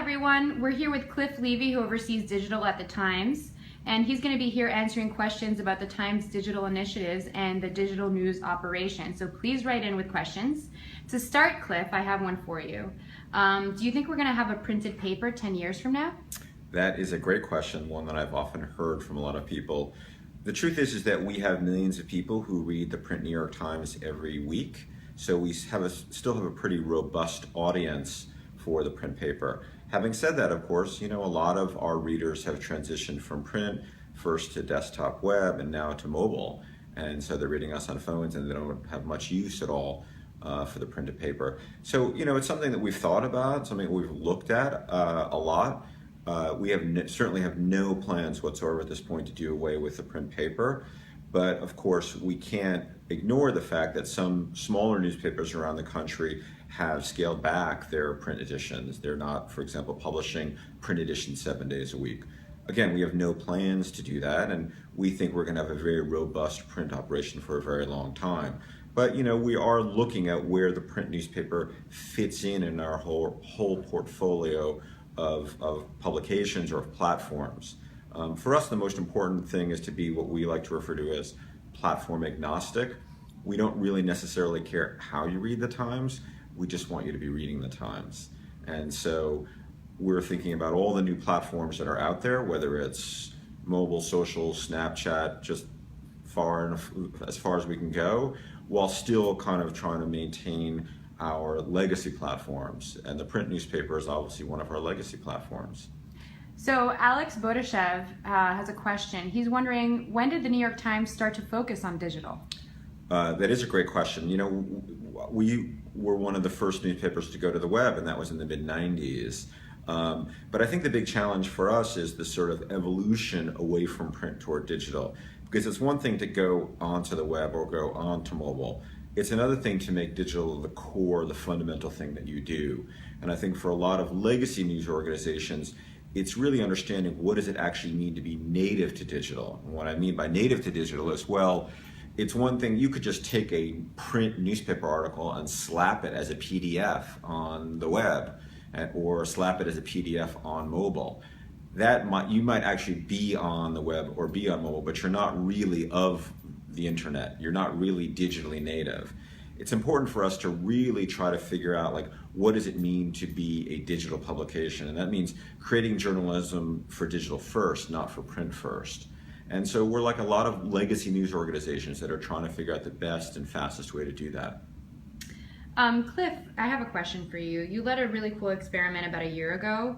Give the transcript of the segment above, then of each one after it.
everyone. We're here with Cliff Levy, who oversees digital at the Times, and he's going to be here answering questions about the Times digital initiatives and the digital news operation. So please write in with questions. To start, Cliff, I have one for you. Do you think we're going to have a printed paper 10 years from now? That is a great question, one that I've often heard from a lot of people. The truth is that we have millions of people who read the print New York Times every week, so we still have a pretty robust audience for the print paper. Having said that, of course, a lot of our readers have transitioned from print first to desktop web and now to mobile, and so they're reading us on phones and they don't have much use at all for the printed paper. So it's something that we've thought about, something that we've looked at a lot. We certainly have no plans whatsoever at this point to do away with the print paper, but of course we can't ignore the fact that some smaller newspapers around the country have scaled back their print editions. They're not, for example, publishing print editions 7 days a week. Again, we have no plans to do that, and we think we're going to have a very robust print operation for a very long time. But we are looking at where the print newspaper fits in our whole portfolio of publications or of platforms. For us, the most important thing is to be what we like to refer to as platform agnostic. We don't really necessarily care how you read the Times. We just want you to be reading the Times. And so we're thinking about all the new platforms that are out there, whether it's mobile, social, Snapchat, just as far as we can go, while still kind of trying to maintain our legacy platforms. And the print newspaper is obviously one of our legacy platforms. So Alex Bodashev has a question. He's wondering, when did the New York Times start to focus on digital? That is a great question. We were one of the first newspapers to go to the web, and that was in the mid-90s. But I think the big challenge for us is the sort of evolution away from print toward digital. Because it's one thing to go onto the web or go onto mobile. It's another thing to make digital the core, the fundamental thing that you do. And I think for a lot of legacy news organizations, it's really understanding what does it actually mean to be native to digital. And what I mean by native to digital is, well, it's one thing, you could just take a print newspaper article and slap it as a PDF on the web, or slap it as a PDF on mobile. You might actually be on the web or be on mobile, but you're not really of the internet. You're not really digitally native. It's important for us to really try to figure out, what does it mean to be a digital publication? And that means creating journalism for digital first, not for print first. And so we're like a lot of legacy news organizations that are trying to figure out the best and fastest way to do that. Cliff, I have a question for you. You led a really cool experiment about a year ago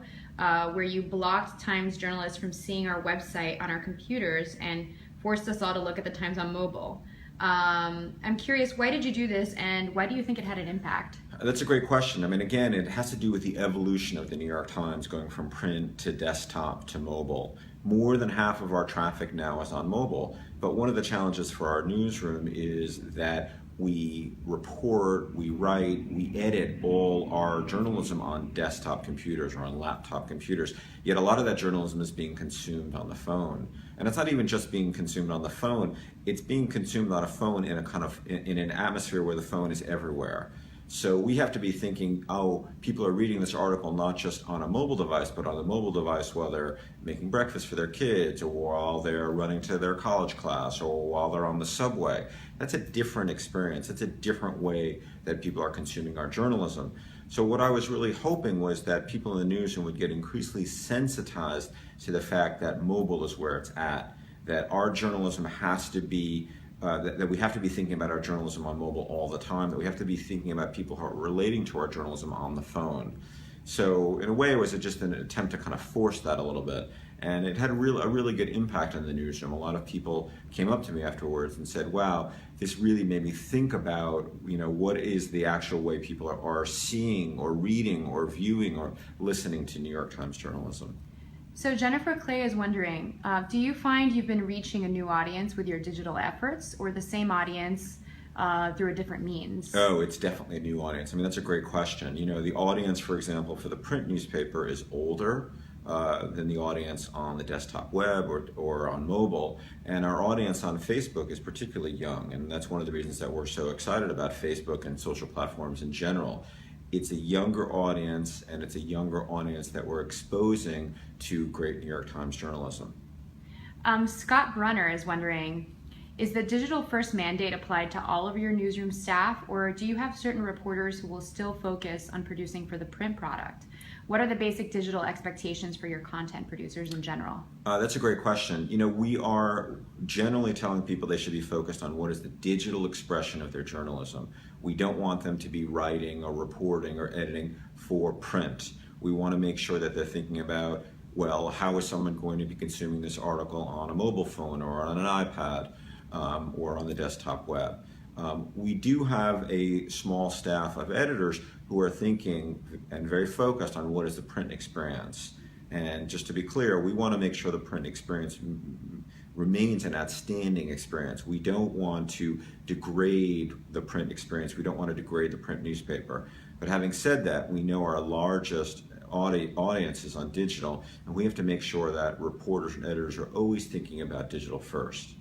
where you blocked Times journalists from seeing our website on our computers and forced us all to look at the Times on mobile. I'm curious, why did you do this, and why do you think it had an impact? That's a great question. Again, it has to do with the evolution of the New York Times going from print to desktop to mobile. More than half of our traffic now is on mobile, but one of the challenges for our newsroom is that we report, we write, we edit all our journalism on desktop computers or on laptop computers, yet a lot of that journalism is being consumed on the phone. And it's not even just being consumed on the phone, it's being consumed on a phone in an atmosphere where the phone is everywhere. So we have to be thinking, people are reading this article not just on a mobile device, but on the mobile device while they're making breakfast for their kids, or while they're running to their college class, or while they're on the subway. That's a different experience. It's a different way that people are consuming our journalism. So what I was really hoping was that people in the newsroom would get increasingly sensitized to the fact that mobile is where it's at, that our journalism has to be that we have to be thinking about our journalism on mobile all the time, that we have to be thinking about people who are relating to our journalism on the phone. So in a way, it was just an attempt to kind of force that a little bit. And it had a really good impact on the newsroom. A lot of people came up to me afterwards and said, wow, this really made me think about, what is the actual way people are seeing or reading or viewing or listening to New York Times journalism. So Jennifer Clay is wondering, do you find you've been reaching a new audience with your digital efforts, or the same audience through a different means? Oh, it's definitely a new audience. That's a great question. The audience, for example, for the print newspaper is older than the audience on the desktop web or on mobile. And our audience on Facebook is particularly young. And that's one of the reasons that we're so excited about Facebook and social platforms in general. it's a younger audience, and it's a younger audience that we're exposing to great New York Times journalism. Scott Brunner is wondering, is the digital first mandate applied to all of your newsroom staff, or do you have certain reporters who will still focus on producing for the print product? What are the basic digital expectations for your content producers in general? That's a great question. We are generally telling people they should be focused on what is the digital expression of their journalism. We don't want them to be writing or reporting or editing for print. We want to make sure that they're thinking about, well, how is someone going to be consuming this article on a mobile phone or on an iPad or on the desktop web? We do have a small staff of editors who are thinking and very focused on what is the print experience. And just to be clear, we want to make sure the print experience remains an outstanding experience. We don't want to degrade the print experience. We don't want to degrade the print newspaper. But having said that, we know our largest audience is on digital, and we have to make sure that reporters and editors are always thinking about digital first.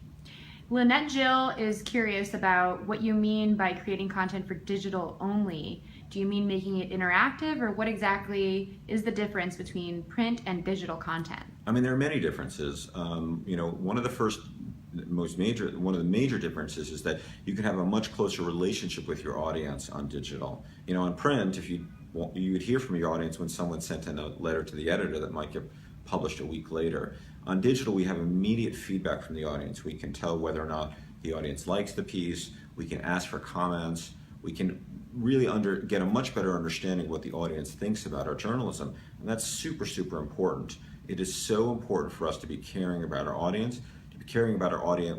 Lynette Jill is curious about what you mean by creating content for digital only. Do you mean making it interactive, or what exactly is the difference between print and digital content? There are many differences. One of the major differences is that you can have a much closer relationship with your audience on digital. On print, you would hear from your audience when someone sent in a letter to the editor that might get published a week later. On digital, we have immediate feedback from the audience. We can tell whether or not the audience likes the piece. We can ask for comments. We can really get a much better understanding of what the audience thinks about our journalism. And that's super, super important. It is so important for us to be caring about our audience, to be caring about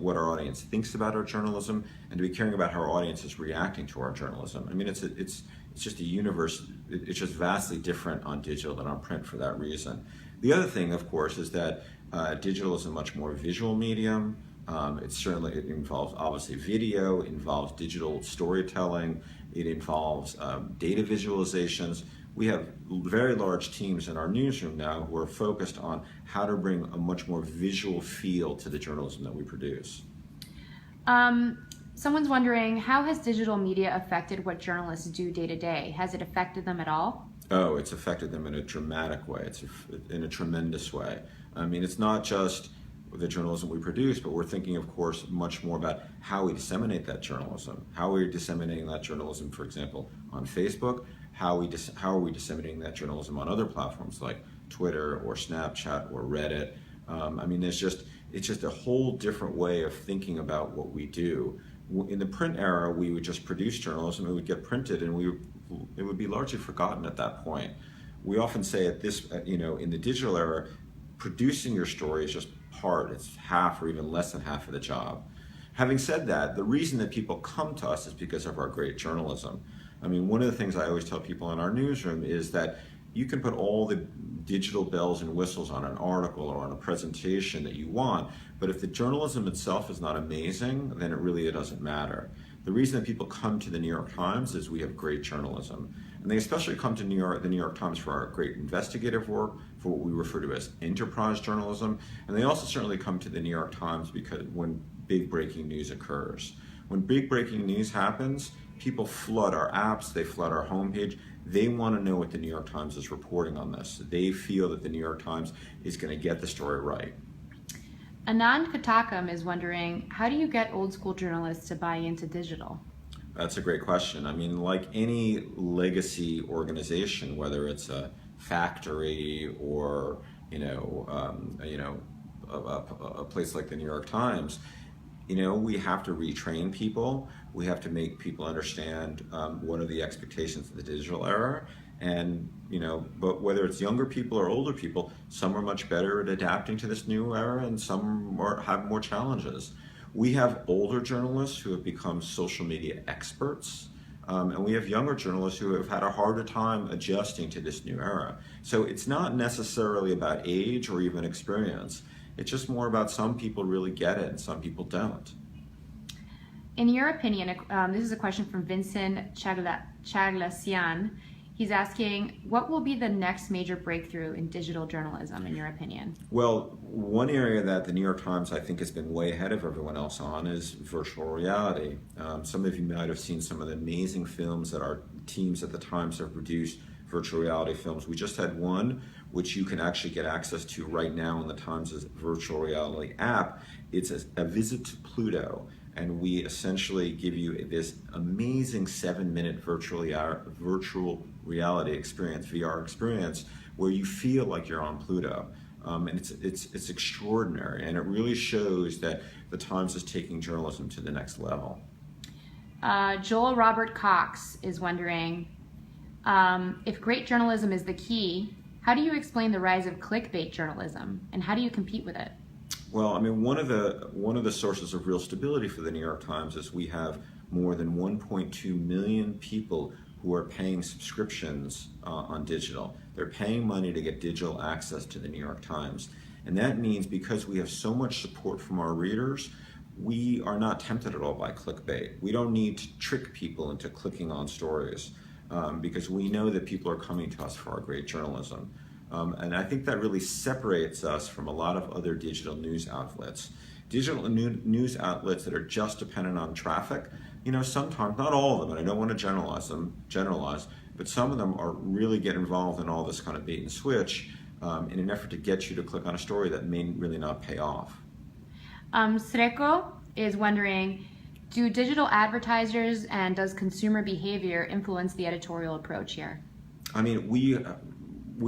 what our audience thinks about our journalism, and to be caring about how our audience is reacting to our journalism. It's just a universe. It's just vastly different on digital than on print for that reason. The other thing, of course, is that digital is a much more visual medium. It involves obviously video, it involves digital storytelling, it involves data visualizations. We have very large teams in our newsroom now who are focused on how to bring a much more visual feel to the journalism that we produce. Someone's wondering, how has digital media affected what journalists do day to day? Has it affected them at all? Oh, it's affected them in a dramatic way. It's in a tremendous way. It's not just the journalism we produce, but we're thinking, of course, much more about how we disseminate that journalism. How are we disseminating that journalism, for example, on Facebook? How are we disseminating that journalism on other platforms like Twitter or Snapchat or Reddit? It's just a whole different way of thinking about what we do. In the print era, we would just produce journalism, it would get printed, and it would be largely forgotten at that point. We often say in the digital era, producing your story is just it's half or even less than half of the job. Having said that, the reason that people come to us is because of our great journalism. One of the things I always tell people in our newsroom is that you can put all the digital bells and whistles on an article or on a presentation that you want, but if the journalism itself is not amazing, then it doesn't matter. The reason that people come to the New York Times is we have great journalism. And they especially come to the New York Times for our great investigative work, for what we refer to as enterprise journalism. And they also certainly come to the New York Times because when big breaking news occurs. When big breaking news happens, people flood our apps, they flood our homepage. They want to know what the New York Times is reporting on this. They feel that the New York Times is going to get the story right. Anand Katakam is wondering, how do you get old school journalists to buy into digital? That's a great question. Like any legacy organization, whether it's a factory or a place like the New York Times, we have to retrain people. We have to make people understand what are the expectations of the digital era. And, but whether it's younger people or older people, some are much better at adapting to this new era and some have more challenges. We have older journalists who have become social media experts, and we have younger journalists who have had a harder time adjusting to this new era. So it's not necessarily about age or even experience. It's just more about some people really get it and some people don't. In your opinion, this is a question from Vincent Chaglassian. He's asking, what will be the next major breakthrough in digital journalism, in your opinion? Well, one area that the New York Times, I think, has been way ahead of everyone else on is virtual reality. Some of you might have seen some of the amazing films that our teams at the Times have produced virtual reality films. We just had one, which you can actually get access to right now in the Times' virtual reality app. It's a visit to Pluto, and we essentially give you this amazing 7-minute virtual reality experience, VR experience, where you feel like you're on Pluto. And it's extraordinary, and it really shows that the Times is taking journalism to the next level. Joel Robert Cox is wondering, if great journalism is the key, how do you explain the rise of clickbait journalism, and how do you compete with it? Well, I mean, one of the sources of real stability for the New York Times is we have more than 1.2 million people who are paying subscriptions on digital. They're paying money to get digital access to the New York Times. And that means because we have so much support from our readers, we are not tempted at all by clickbait. We don't need to trick people into clicking on stories because we know that people are coming to us for our great journalism. And I think that really separates us from a lot of other digital news outlets. Digital news outlets that are just dependent on traffic, sometimes, not all of them, and I don't want to generalize, but some of them are really get involved in all this kind of bait and switch in an effort to get you to click on a story that may really not pay off. Sreko is wondering, do digital advertisers and does consumer behavior influence the editorial approach here? I mean, we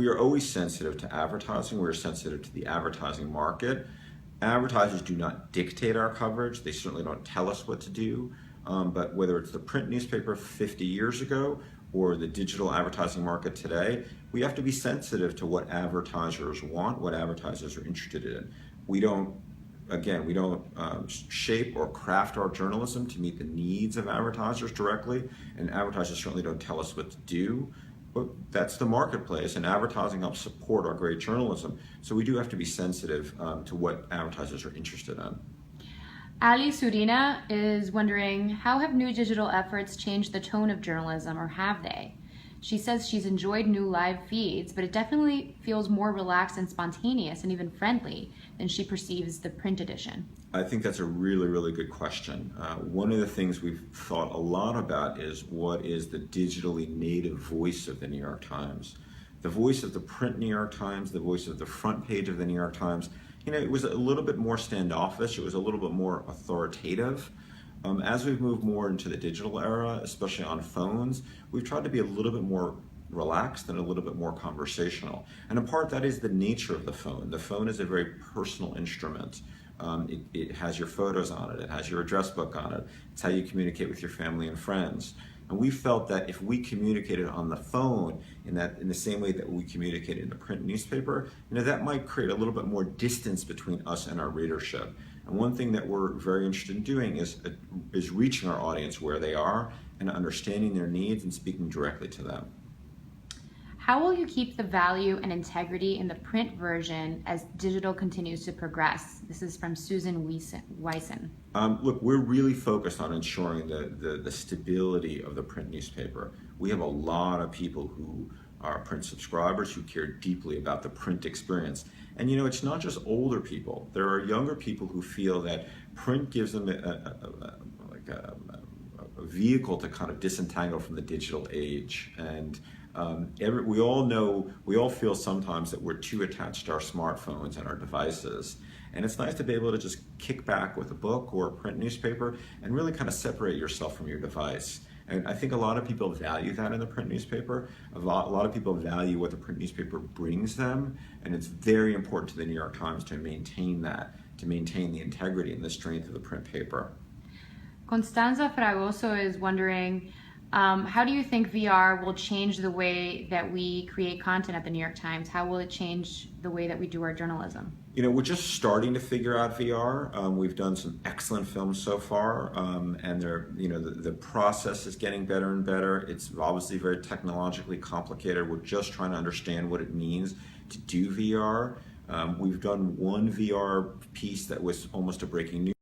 are always sensitive to advertising. We're sensitive to the advertising market. Advertisers do not dictate our coverage. They certainly don't tell us what to do. But whether it's the print newspaper 50 years ago or the digital advertising market today, we have to be sensitive to what advertisers want, what advertisers are interested in. We don't shape or craft our journalism to meet the needs of advertisers directly, and advertisers certainly don't tell us what to do. But that's the marketplace, and advertising helps support our great journalism. So we do have to be sensitive to what advertisers are interested in. Ali Surina is wondering, how have new digital efforts changed the tone of journalism, or have they? She says she's enjoyed new live feeds, but it definitely feels more relaxed and spontaneous and even friendly than she perceives the print edition. I think that's a really, really good question. One of the things we've thought a lot about is what is the digitally native voice of the New York Times. The voice of the print New York Times, the voice of the front page of the New York Times, it was a little bit more standoffish, it was a little bit more authoritative. As we've moved more into the digital era, especially on phones, we've tried to be a little bit more relaxed and a little bit more conversational. And in part, that is the nature of the phone. The phone is a very personal instrument. It has your photos on it, it has your address book on it, it's how you communicate with your family and friends. And we felt that if we communicated on the phone in the same way that we communicated in the print newspaper, that might create a little bit more distance between us and our readership. And one thing that we're very interested in doing is reaching our audience where they are and understanding their needs and speaking directly to them. How will you keep the value and integrity in the print version as digital continues to progress? This is from Susan Wysen. Look, we're really focused on ensuring the stability of the print newspaper. We have a lot of people who are print subscribers who care deeply about the print experience. And it's not just older people. There are younger people who feel that print gives them a vehicle to kind of disentangle from the digital age. And we all feel sometimes that we're too attached to our smartphones and our devices. And it's nice to be able to just kick back with a book or a print newspaper and really kind of separate yourself from your device. And I think a lot of people value that in the print newspaper. A lot of people value what the print newspaper brings them, and it's very important to the New York Times to maintain that, to maintain the integrity and the strength of the print paper. Constanza Fragoso is wondering, how do you think VR will change the way that we create content at the New York Times? How will it change the way that we do our journalism? We're just starting to figure out VR. We've done some excellent films so far, and the process is getting better and better. It's obviously very technologically complicated. We're just trying to understand what it means to do VR. We've done one VR piece that was almost a breaking news.